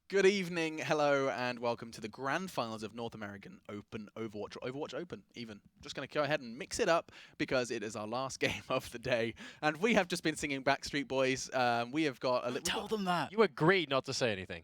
Good evening, hello, and welcome to the grand finals of North American Open Overwatch, or Overwatch Open, even. Just going to go ahead and mix it up because it is our last game of the day. And we have just been singing Backstreet Boys. We have got a little... Tell them that. You agreed not to say anything.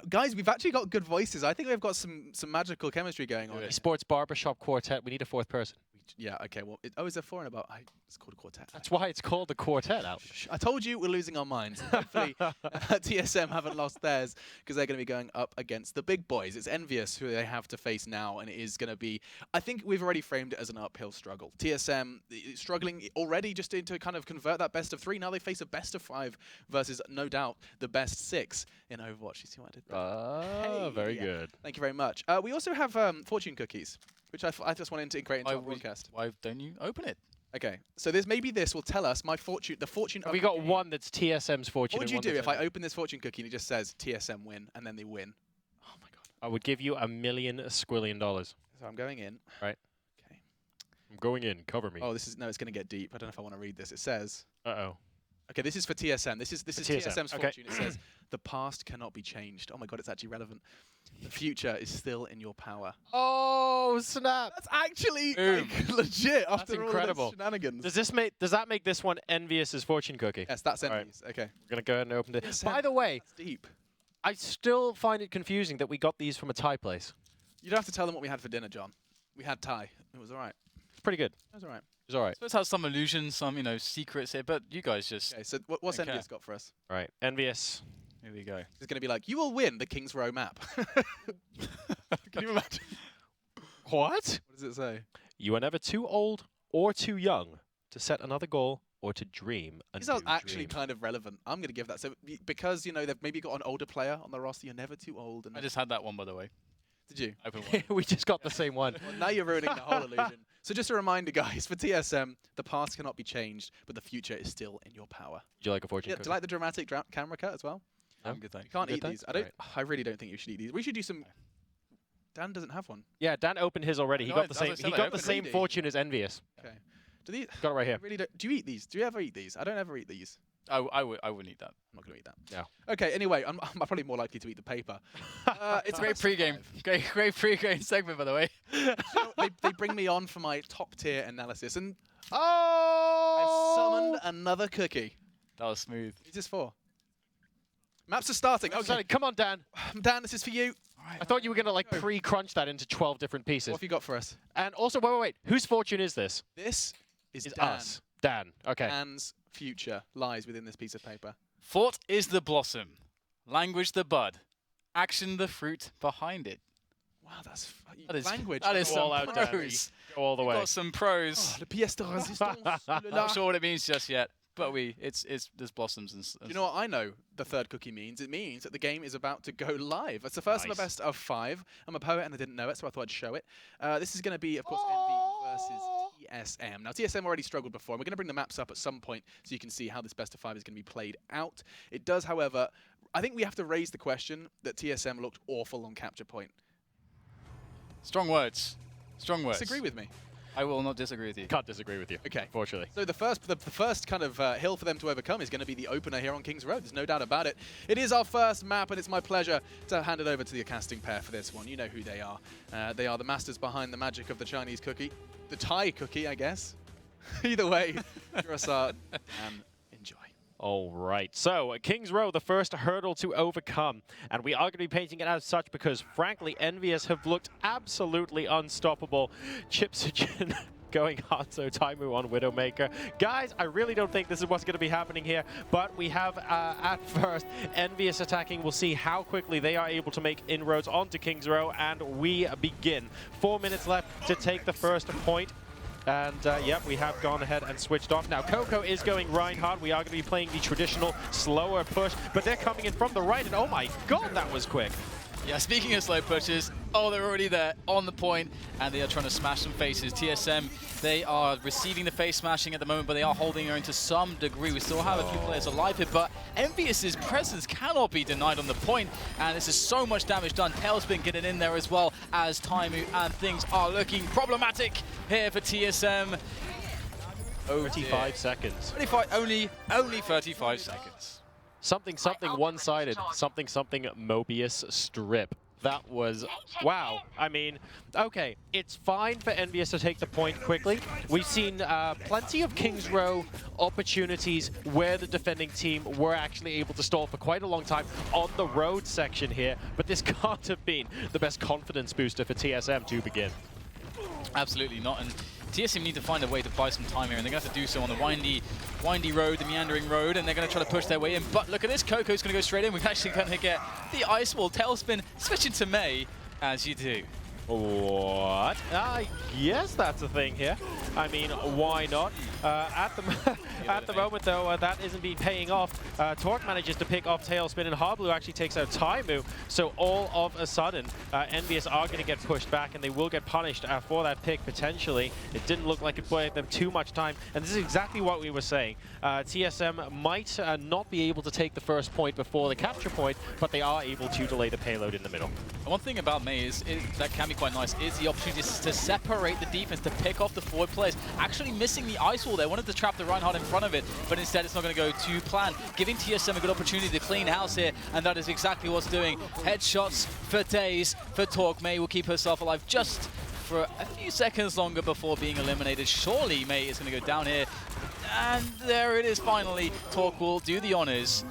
Guys, we've actually got good voices. I think we've got some magical chemistry going on. Sports barbershop quartet. We need a fourth person. Yeah, okay, well, is there four and about? It's called a quartet. That's why it's called the quartet out. I told you we're losing our minds. Hopefully, TSM haven't lost theirs because they're going to be going up against the big boys. It's ENVYUS who they have to face now, and it is going to be, I think we've already framed it as an uphill struggle. TSM struggling already just to kind of convert that best of 3. Now they face a best of 5 versus, no doubt, the best 6 in Overwatch. You see what I did there? Hey, very good. Thank you very much. We also have fortune cookies, which I just wanted to integrate into our broadcast. Why don't you open it? Okay, so maybe this will tell us the fortune. Have we got one that's TSM's fortune? What would you do if I open this fortune cookie and it just says TSM win and then they win? Oh my god! I would give you $1 million squillion. So I'm going in. Right. Okay. I'm going in. Cover me. Oh, it's going to get deep. I don't know if I want to read this. It says. Uh-oh. Okay, this is for TSM. This is TSM's okay. fortune. It says the past cannot be changed. Oh my god, it's actually relevant. The future is still in your power. Oh snap! That's actually like, legit. After That's incredible. All those shenanigans. Does that make this one ENVYUS's fortune cookie? Yes, that's ENVYUS. Right. Okay. We're gonna go ahead and open it. TSM, By the way, that's deep. I still find it confusing that we got these from a Thai place. You don't have to tell them what we had for dinner, John. We had Thai. It was all right. It's pretty good. It was all right. It was all right. So it has some illusions, some secrets here, but you guys just. Okay, so what's ENVYUS got for us? All right, ENVYUS. Here we go. It's going to be like, you will win the King's Row map. Can you imagine? What? What does it say? You are never too old or too young to set another goal or to dream a These new are actually dream. kind of relevant. I'm going to give that. So because, they've maybe got an older player on the roster, you're never too old. And I just had that one, by the way. Did you? Open one. We just got the same one. Well, now you're ruining the whole illusion. So just a reminder, guys, for TSM, the past cannot be changed, but the future is still in your power. Would you like a fortune Yeah, cookie? do you like the dramatic camera cut as well? No? I'm good, thanks. You can't Good eat thanks? these. I really don't think you should eat these. We should do some... Dan doesn't have one. Yeah, Dan opened his already. He No, got the as I same. said, He I got the opened same it. fortune as ENVYUS. Okay. Do these... Got it right here. Really do you eat these? Do you ever eat these? I don't ever eat these. I wouldn't eat that. I'm not going to eat that. No. Okay, anyway, I'm probably more likely to eat the paper. It's a great pre-game. Great pre-game segment, by the way. They bring me on for my top-tier analysis, and Oh! I've summoned another cookie. That was smooth. Who's this for? Maps are starting. Okay. Come on, Dan. Dan, this is for you. I thought you were gonna pre-crunch that into 12 different pieces. What have you got for us? And also, wait. Whose fortune is this? This is It's Dan. us. Dan. Okay. Dan's future lies within this piece of paper. Thought is the blossom, language the bud, action the fruit behind it. Wow, that's That is language. That is Go some all out, Dan. pros. Go all the way. Got some pros. Oh, le pièce de résistance. Not sure what it means just yet, but there's blossoms and. Do you know what I know the third cookie means? It means that the game is about to go live. It's the first of a best of 5. I'm a poet and I didn't know it, so I thought I'd show it. This is going to be, of course, Envy versus TSM. Now, TSM already struggled before, and we're going to bring the maps up at some point so you can see how this best of 5 is going to be played out. It does, however, I think we have to raise the question that TSM looked awful on capture point. Strong words. Strong words. Disagree with me. I will not disagree with you. Can't disagree with you. Okay. Unfortunately. So the first kind of hill for them to overcome is going to be the opener here on King's Road. There's no doubt about it. It is our first map, and it's my pleasure to hand it over to the casting pair for this one. You know who they are. They are the masters behind the magic of the Chinese cookie. The Thai cookie, I guess. Either way, Jurassard and enjoy. All right, so King's Row, the first hurdle to overcome. And we are going to be painting it as such because, frankly, ENVYUS have looked absolutely unstoppable. Chipsogen going Hanzo Taimu on Widowmaker. Guys, I really don't think this is what's going to be happening here, but we have, at first, ENVYUS attacking. We'll see how quickly they are able to make inroads onto King's Row, and we begin. 4 minutes left to take the first point. And, yep, we have gone ahead and switched off. Now, Coco is going Reinhardt. We are going to be playing the traditional slower push, but they're coming in from the right, and oh my god, that was quick. Yeah, speaking of slow pushes, they're already there on the point, and they are trying to smash some faces. TSM, they are receiving the face smashing at the moment, but they are holding her to some degree. We still have a few players alive here, but ENVYUS's presence cannot be denied on the point, and this is so much damage done. Tailspin getting in there as well as Taimu, and things are looking problematic here for TSM. 35 seconds. 35, only 35 seconds. Something one-sided, something Mobius strip. That was, wow. I mean, okay, it's fine for ENVYUS to take the point quickly. We've seen plenty of Kings Row opportunities where the defending team were actually able to stall for quite a long time on the road section here, but this can't have been the best confidence booster for TSM to begin. Absolutely not, and TSM need to find a way to buy some time here, and they're going to have to do so on the windy road, the meandering road, and they're going to try to push their way in. But look at this, Coco's going to go straight in. We're actually going to get the Ice Wall Tailspin switching to Mei, as you do. What? Yes, that's a thing here. I mean, why not? At the moment, though, that isn't paying off. Torque manages to pick off Tailspin, and Harblu actually takes out Taimu. So all of a sudden, ENVYUS are going to get pushed back, and they will get punished for that pick, potentially. It didn't look like it bought them too much time, and this is exactly what we were saying. TSM might not be able to take the first point before the capture point, but they are able to delay the payload in the middle. One thing about Mei is that can be quite nice is the opportunity to separate the defense, to pick off the forward players. Actually missing the Ice Wall there, wanted to trap the Reinhardt in front of it, but instead it's not going to go to plan, giving TSM a good opportunity to clean house here, and that is exactly what's doing. Headshots for days for Torque. Mei will keep herself alive just for a few seconds longer before being eliminated. Surely Mei is going to go down here, and there it is finally. Torque will do the honors.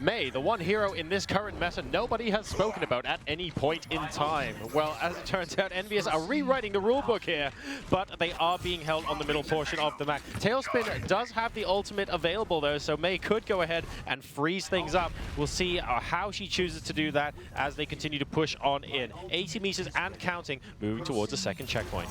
Mei, the one hero in this current meta nobody has spoken about at any point in time. Well, as it turns out, ENVYUS are rewriting the rulebook here, but they are being held on the middle portion of the map. Tailspin does have the ultimate available, though, so Mei could go ahead and freeze things up. We'll see how she chooses to do that as they continue to push on in. 80 meters and counting, moving towards the second checkpoint.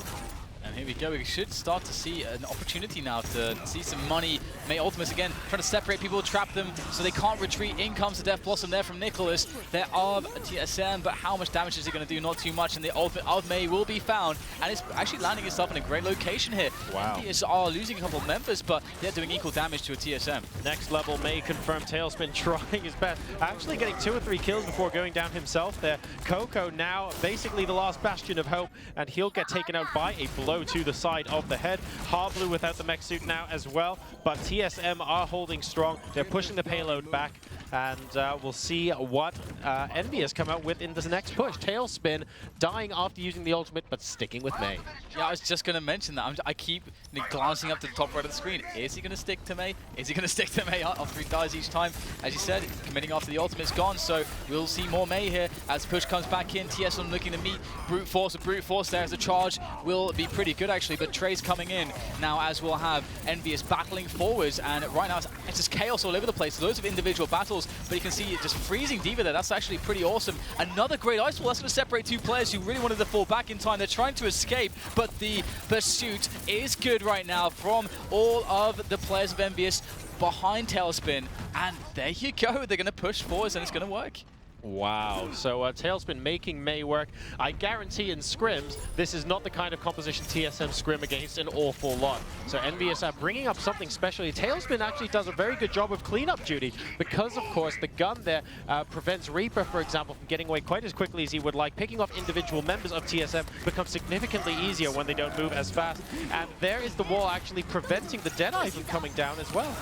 And here we go, we should start to see an opportunity now to see some money. Mei Ultimates again, trying to separate people, trap them so they can't retreat. In comes the Death Blossom there from Nicholas. There are TSM, but how much damage is it going to do? Not too much, and the ultimate of Mei will be found. And it's actually landing itself in a great location here. Wow. ENVYUS are losing a couple of members, but they're doing equal damage to a TSM. Next level, Mei confirmed Tailspin trying his best. Actually getting 2 or 3 kills before going down himself there. Coco now basically the last bastion of hope, and he'll get taken out by a blow to the side of the head. Harblu without the mech suit now as well, but TSM are holding strong. They're pushing the payload back, and we'll see what ENVYUS come out with in this next push. Tailspin dying after using the ultimate, but sticking with Mei. Yeah, I was just going to mention that. I keep glancing up to the top right of the screen. Is he going to stick to Mei? Is he going to stick to Mei after he dies each time? As you said, committing after the ultimate's gone, so we'll see more Mei here as push comes back in. TSM looking to meet brute force. A brute force there as a charge will be pretty good actually, but Trey's coming in now as we'll have ENVYUS battling forwards, and right now it's just chaos all over the place. Loads of individual battles, but you can see it just freezing D.Va there. That's actually pretty awesome. Another great Ice Wall. That's going to separate 2 players who really wanted to fall back in time. They're trying to escape, but the pursuit is good right now from all of the players of ENVYUS behind Tailspin, and there you go. They're going to push forwards, and it's going to work. Wow, so Tailspin making Mei work. I guarantee in scrims, this is not the kind of composition TSM scrim against an awful lot. So ENVYUS are bringing up something special. Tailspin actually does a very good job of cleanup duty because, of course, the gun there prevents Reaper, for example, from getting away quite as quickly as he would like. Picking off individual members of TSM becomes significantly easier when they don't move as fast. And there is the wall actually preventing the Deadeye from coming down as well.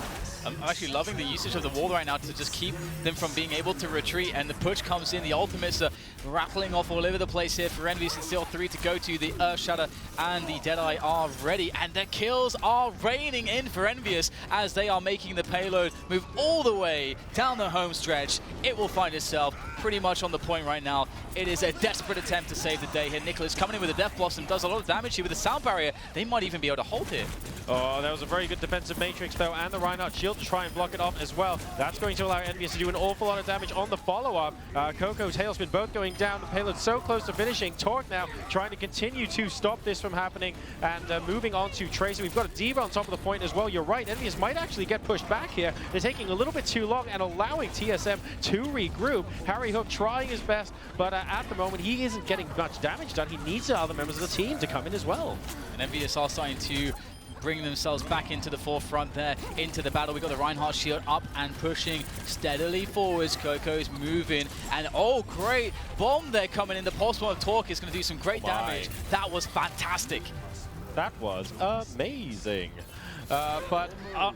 I'm actually loving the usage of the wall right now to just keep them from being able to retreat, and the push comes in. The ultimates are rattling off all over the place here for ENVYUS, and still 3 to go to. The Earth Shatter and the Deadeye are ready, and the kills are raining in for ENVYUS as they are making the payload move all the way down the home stretch. It will find itself pretty much on the point right now. It is a desperate attempt to save the day here. Nicholas coming in with a Death Blossom, does a lot of damage here with the sound barrier. They might even be able to hold here. Oh, that was a very good defensive matrix though, and the Reinhardt shield to try and block it off as well. That's going to allow ENVYUS to do an awful lot of damage on the follow-up. Coco, Tailspin both going down. The payload so close to finishing. Torque now trying to continue to stop this from happening, and moving on to Tracer. We've got a D.Va on top of the point as well. You're right, ENVYUS might actually get pushed back here. They're taking a little bit too long and allowing TSM to regroup. Harry Hook trying his best, but at the moment he isn't getting much damage done. He needs the other members of the team to come in as well. And ENVYUS are starting to bringing themselves back into the forefront there, into the battle. We've got the Reinhardt shield up and pushing steadily forwards. Coco's moving, and oh, great bomb there coming in. The pulse bomb of Torque is going to do some great damage. That was fantastic. That was amazing. But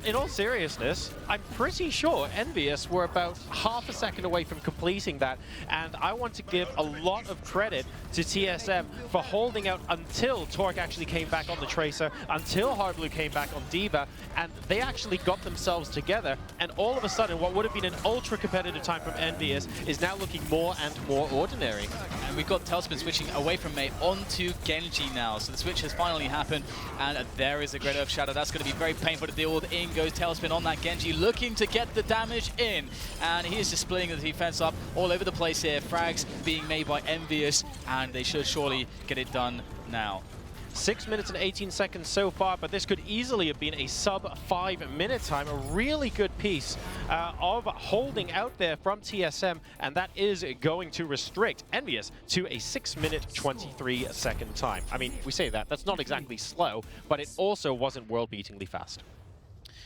in all seriousness, I'm pretty sure ENVYUS were about half a second away from completing that, and I want to give a lot of credit to TSM for holding out until Torque actually came back on the Tracer, until Hardblue came back on D.Va, and they actually got themselves together, and all of a sudden what would have been an ultra competitive time from ENVYUS is now looking more and more ordinary. And we've got TSM switching away from Mei onto Genji now, so the switch has finally happened, and there is a Great Earth Shadow. That's going to be very painful to deal with. In goes TSM on that Genji, looking to get the damage in, and he is just splitting the defense up all over the place here. Frags being made by ENVYUS, and they should surely get it done now. 6 minutes and 18 seconds so far, but this could easily have been a sub-5 minute time. A really good piece of holding out there from TSM, and that is going to restrict ENVYUS to a 6 minute 23 second time. I mean, we say that, that's not exactly slow, but it also wasn't world-beatingly fast.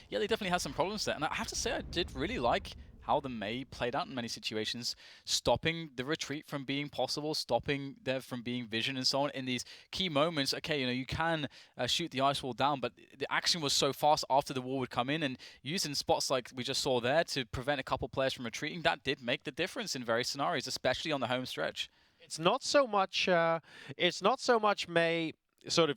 Yeah, they definitely had some problems there, and I have to say I did really like how the Mei played out in many situations, stopping the retreat from being possible, stopping there from being vision and so on in these key moments. Okay, you know, you can shoot the ice wall down, but the action was so fast after the wall would come in, and using spots like we just saw there to prevent a couple players from retreating, that did make the difference in various scenarios, especially on the home stretch. It's not so much Mei sort of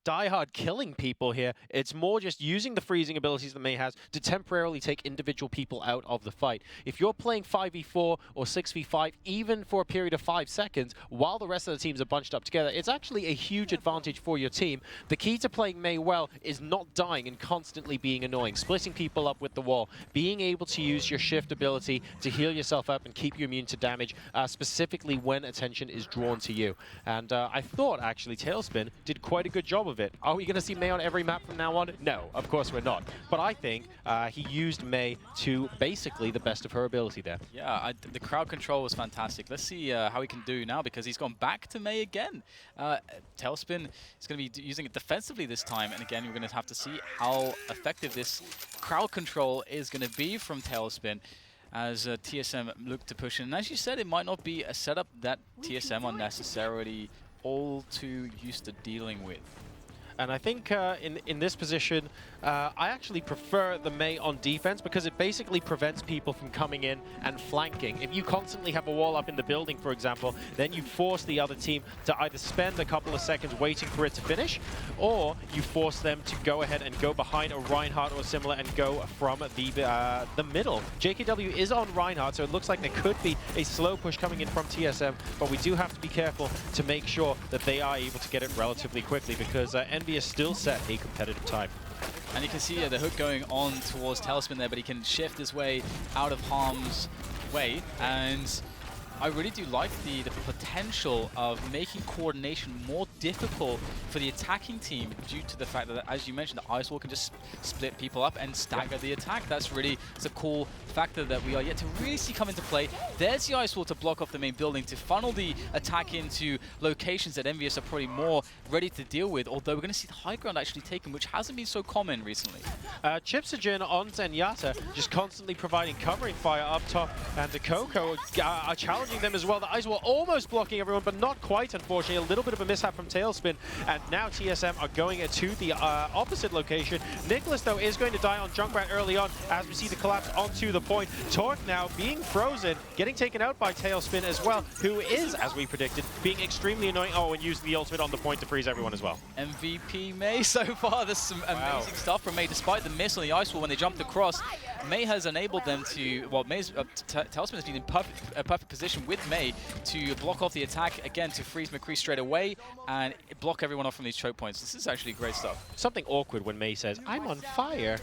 die-hard killing people here. It's more just using the freezing abilities that Mei has to temporarily take individual people out of the fight. If you're playing 5v4 or 6v5, even for a period of 5 seconds, while the rest of the teams are bunched up together, it's actually a huge advantage for your team. The key to playing Mei well is not dying and constantly being annoying, splitting people up with the wall, being able to use your shift ability to heal yourself up and keep you immune to damage, specifically when attention is drawn to you. And I thought, actually, Tailspin did quite a good job of it. Are we going to see Mei on every map from now on? No, of course we're not. But I think he used Mei to basically the best of her ability there. Yeah, the crowd control was fantastic. Let's see how he can do now, because he's gone back to Mei again. Tailspin is going to be using it defensively this time, and again, we're going to have to see how effective this crowd control is going to be from Tailspin as TSM look to push in. And as you said, it might not be a setup that TSM are necessarily all too used to dealing with. And I think in this position, I actually prefer the Mei on defense because it basically prevents people from coming in and flanking. If you constantly have a wall up in the building, for example, then you force the other team to either spend a couple of seconds waiting for it to finish, or you force them to go ahead and go behind a Reinhardt or similar and go from the middle. JKW is on Reinhardt, so it looks like there could be a slow push coming in from TSM, but we do have to be careful to make sure that they are able to get it relatively quickly, because ENVYUS still set a competitive time. And you can see the hook going on towards Tailspin there, but he can shift his way out of harm's way. And I really do like the potential of making coordination more difficult for the attacking team due to the fact that, as you mentioned, the ice wall can just split people up and stagger the attack. That's really a cool factor that we are yet to really see come into play. There's the ice wall to block off the main building, to funnel the attack into locations that ENVYUS are probably more ready to deal with, although we're going to see the high ground actually taken, which hasn't been so common recently. Chipsogen on Zenyatta just constantly providing covering fire up top, and the Coco are challenging them as well. The ice wall almost blocking everyone, but not quite, unfortunately. A little bit of a mishap from Tailspin, and now TSM are going to the opposite location. Nicholas, though, is going to die on Junkrat early on as we see the collapse onto the point. Torque now being frozen, getting taken out by Tailspin as well, who is, as we predicted, being extremely annoying. Oh, and using the ultimate on the point to freeze everyone as well. MVP Mei so far. There's some amazing stuff from Mei, despite the miss on the ice wall when they jumped across. Mei has enabled them to, well, Tailspin has been in a perfect position with Mei to block off the attack, again, to freeze McCree straight away and block everyone off from these choke points. This is actually great stuff. Something awkward when Mei says, "I'm on fire."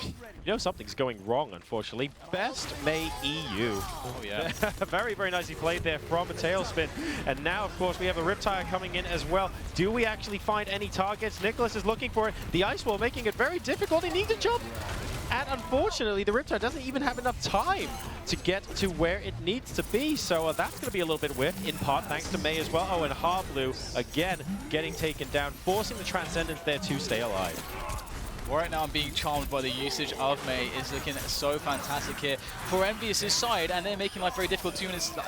You know something's going wrong, unfortunately. Best Mei EU. Oh, yeah. Very, very nicely played there from a Tailspin. And now, of course, we have a Riptire coming in as well. Do we actually find any targets? Nicholas is looking for it. The ice wall making it very difficult. He needs to jump. And unfortunately, the Riptide doesn't even have enough time to get to where it needs to be. So that's going to be a little bit weird, in part thanks to Mei as well. Oh, and Hardblue, again, getting taken down, forcing the Transcendence there to stay alive. Right now I'm being charmed by the usage of Mei. Is looking so fantastic here for ENVYUS' side, and they're making life very difficult.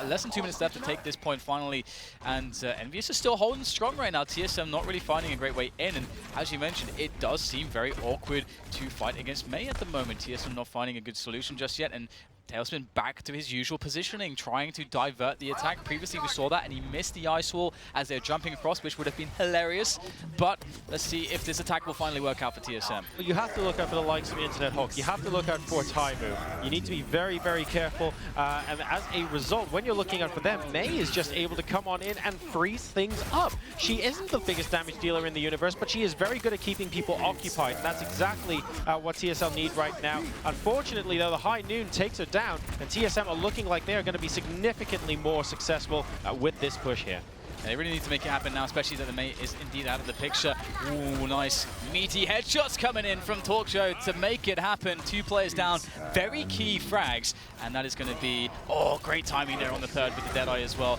Less than 2 minutes left to take this point finally, and ENVYUS is still holding strong right now. TSM not really finding a great way in, and as you mentioned, it does seem very awkward to fight against Mei at the moment. TSM not finding a good solution just yet, and TailSpin back to his usual positioning, trying to divert the attack. Previously we saw that and he missed the ice wall as they're jumping across, which would have been hilarious. But let's see if this attack will finally work out for TSM. Well, you have to look out for the likes of Internet Hulk. You have to look out for Taimu. You need to be very, very careful. And as a result, when you're looking out for them, Mei is just able to come on in and freeze things up. She isn't the biggest damage dealer in the universe, but she is very good at keeping people occupied. And that's exactly what TSL need right now. Unfortunately, though, the High Noon takes her down, and TSM are looking like they are going to be significantly more successful with this push here. They really need to make it happen now, especially that the Mei is indeed out of the picture. Ooh, nice meaty headshots coming in from Talk Show to make it happen. 2 players down, very key frags, and that is going to be, oh, great timing there on the third with the Deadeye as well.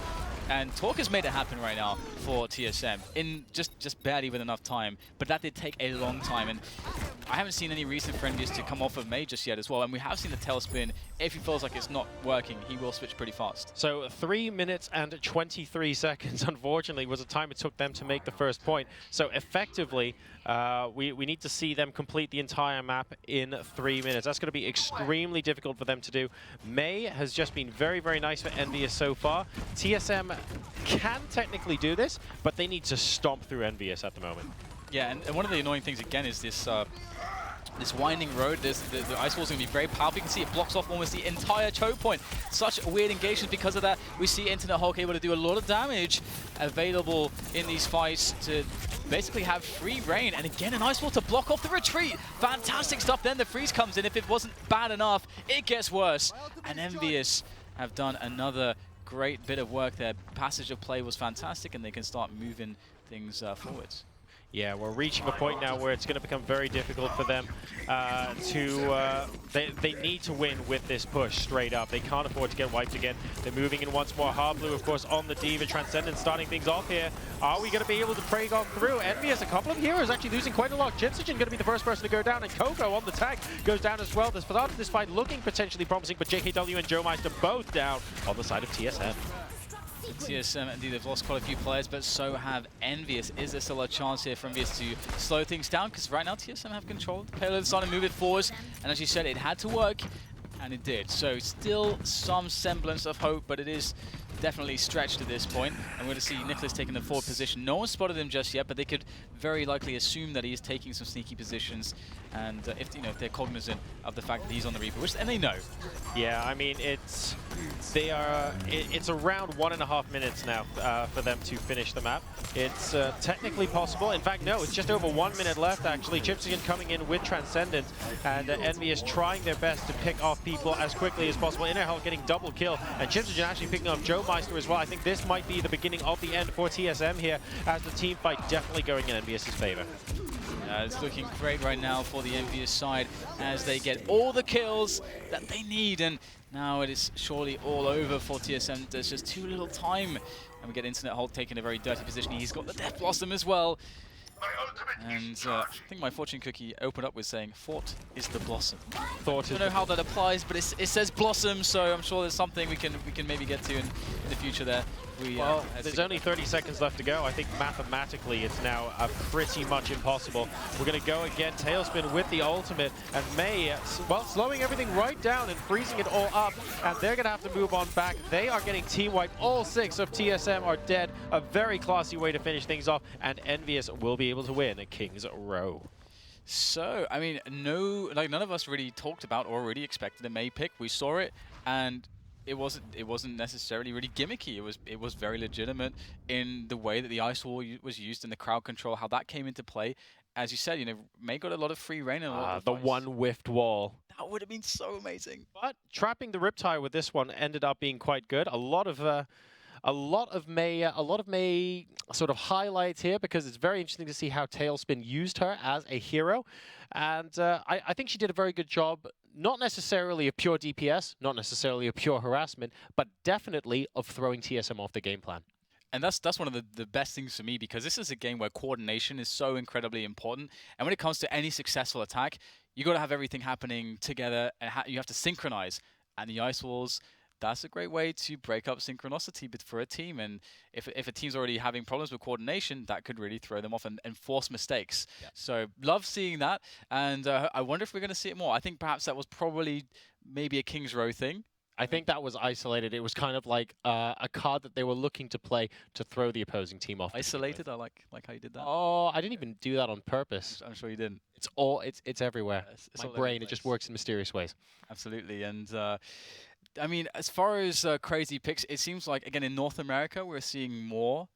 And Talk has made it happen right now for TSM in just barely with enough time, but that did take a long time, and I haven't seen any reason for ENVYUS to come off of Mei just yet as well, and we have seen the tailspin. If he feels like it's not working, he will switch pretty fast. So 3 minutes and 23 seconds, unfortunately, was the time it took them to make the first point. So effectively, we need to see them complete the entire map in 3 minutes. That's going to be extremely difficult for them to do. Mei has just been very, very nice for ENVYUS so far. TSM can technically do this, but they need to stomp through ENVYUS at the moment. Yeah, and one of the annoying things again is this this winding road. The ice wall is going to be very powerful. You can see it blocks off almost the entire choke point. Such weird engagement because of that. We see Internet Hulk able to do a lot of damage available in these fights to basically have free reign. And again, an ice wall to block off the retreat. Fantastic stuff. Then the freeze comes in. If it wasn't bad enough, it gets worse. And ENVYUS have done another great bit of work there. Passage of play was fantastic, and they can start moving things forwards. Yeah, we're reaching a point now where it's going to become very difficult for them they need to win with this push straight up. They can't afford to get wiped again. They're moving in once more. Harblue, of course, on the Diva. Transcendent starting things off here. Are we going to be able to break on through? ENVYUS, a couple of heroes actually losing quite a lot. Gypsygen going to be the first person to go down, and Coco on the tag goes down as well. The start of this fight looking potentially promising, but JKW and Joe Meister both down on the side of TSM. TSM, indeed, they've lost quite a few players, but so have ENVYUS. Is there still a chance here for ENVYUS to slow things down? Because right now, TSM have control of the payload, starting to move it forwards. And as you said, it had to work, and it did. So still some semblance of hope, but it is definitely stretched at this point. And we're going to see Nicholas taking the forward position. No one spotted him just yet, but they could very likely assume that he is taking some sneaky positions. And if they're cognizant of the fact that he's on the Reaper, and they know. Yeah, I mean, it's around 1.5 minutes now for them to finish the map. It's technically possible. In fact, no, it's just over 1 minute left, actually. Gypsygen coming in with Transcendent, and ENVYUS trying their best to pick off people as quickly as possible. Internet Hulk getting double kill, and Gypsygen actually picking up Joe Meister as well. I think this might be the beginning of the end for TSM here, as the team fight definitely going in ENVYUS' favor. It's looking great right now for the ENVYUS side as they get all the kills that they need, and now it is surely all over for TSM. There's just too little time, and we get Internet Hulk taking a very dirty position. He's got the Death Blossom as well. And I think my fortune cookie opened up with saying, "Thought is the blossom." I don't know how that applies, but it says blossom, so I'm sure there's something we can maybe get to in the future there. Well, there's only 30 seconds left to go. I think mathematically it's now pretty much impossible. We're going to go again, Tailspin with the ultimate, and Mei, well, slowing everything right down and freezing it all up, and they're going to have to move on back. They are getting team wiped. All 6 of TSM are dead. A very classy way to finish things off, and ENVYUS will be able to win at King's Row. So, I mean, none of us really talked about or really expected a Mei pick. We saw it, and it wasn't necessarily really gimmicky. It was very legitimate in the way that the ice wall was used and the crowd control, how that came into play. As you said, Mei got a lot of free reign and a lot of the one whiffed wall. That would have been so amazing. But trapping the Riptide with this one ended up being quite good. A lot of Mei sort of highlights here, because it's very interesting to see how Tailspin used her as a hero, and I think she did a very good job. Not necessarily a pure DPS, not necessarily a pure harassment, but definitely of throwing TSM off the game plan. And that's one of the best things for me, because this is a game where coordination is so incredibly important. And when it comes to any successful attack, you got to have everything happening together, and you have to synchronize. And the ice walls, that's a great way to break up synchronicity for a team. And if a team's already having problems with coordination, that could really throw them off and force mistakes. Yeah. So love seeing that. And I wonder if we're going to see it more. I think perhaps that was probably maybe a King's Row thing. I think that was isolated. It was kind of like a card that they were looking to play to throw the opposing team off. Isolated? I like how you did that. Oh, I didn't even do that on purpose. I'm sure you didn't. It's everywhere. It's my brain, it just works in mysterious ways. Absolutely. And I mean, as far as crazy picks, it seems like, again, in North America, we're seeing more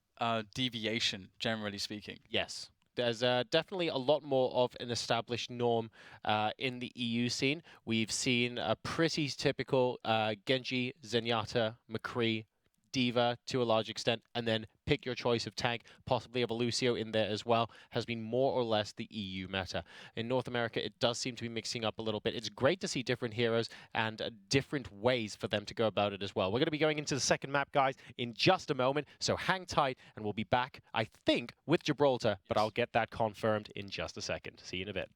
deviation, generally speaking. Yes. There's definitely a lot more of an established norm in the EU scene. We've seen a pretty typical Genji, Zenyatta, McCree, Diva to a large extent, and then pick your choice of tank, possibly have a Lucio in there as well, has been more or less the EU meta. In North America, it does seem to be mixing up a little bit. It's great to see different heroes and different ways for them to go about it as well. We're going to be going into the second map, guys, in just a moment, so hang tight, and we'll be back, I think, with Gibraltar, but I'll get that confirmed in just a second. See you in a bit.